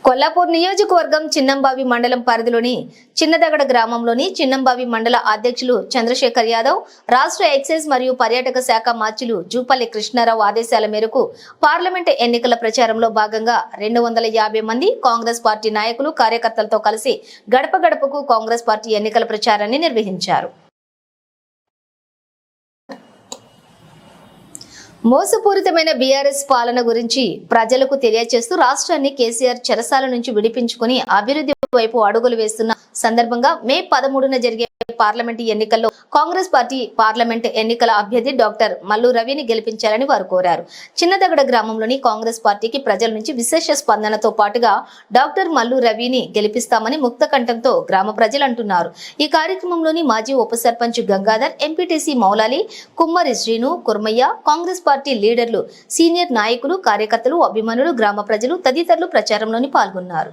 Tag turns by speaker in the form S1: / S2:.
S1: కొల్లాపూర్ నియోజకవర్గం చిన్నంబావి మండలం పరిధిలోని చిన్నదగడ గ్రామంలోని చిన్నంబావి మండల అధ్యక్షులు చంద్రశేఖర్ యాదవ్, రాష్ట్ర ఎక్సైజ్ మరియు పర్యాటక శాఖ మార్చిలు జూపల్లి కృష్ణారావు ఆదేశాల మేరకు పార్లమెంటు ఎన్నికల ప్రచారంలో భాగంగా 250 మంది కాంగ్రెస్ పార్టీ నాయకులు, కార్యకర్తలతో కలిసి గడప గడపకు కాంగ్రెస్ పార్టీ ఎన్నికల ప్రచారాన్ని నిర్వహించారు. మోసపూరితమైన బీఆర్ఎస్ పాలన గురించి ప్రజలకు తెలియజేస్తూ రాష్ట్రాన్ని కేసీఆర్ చెరసాల నుంచి విడిపించుకుని అభివృద్ధి వైపు అడుగులు వేస్తున్న సందర్భంగా మే 13న జరిగే పార్లమెంటు ఎన్నికల్లో కాంగ్రెస్ పార్టీ పార్లమెంటు ఎన్నికల అభ్యర్థి డాక్టర్ మల్లు రవిని గెలిపించాలని వారు కోరారు. చిన్నదగడ గ్రామంలోని కాంగ్రెస్ పార్టీకి ప్రజల నుంచి విశేష స్పందనతో పాటుగా డాక్టర్ మల్లు రవిని గెలిపిస్తామని ముక్త కంఠంతో గ్రామ ప్రజలు అంటున్నారు. ఈ కార్యక్రమంలోని మాజీ ఉప సర్పంచ్ గంగాధర్, ఎంపీటీసీ మౌలాలి, కుమ్మరి శ్రీను, కుర్మయ్య, కాంగ్రెస్ పార్టీ లీడర్లు, సీనియర్ నాయకులు, కార్యకర్తలు, అభిమానులు, గ్రామ ప్రజలు తదితరులు ప్రచారంలోని పాల్గొన్నారు.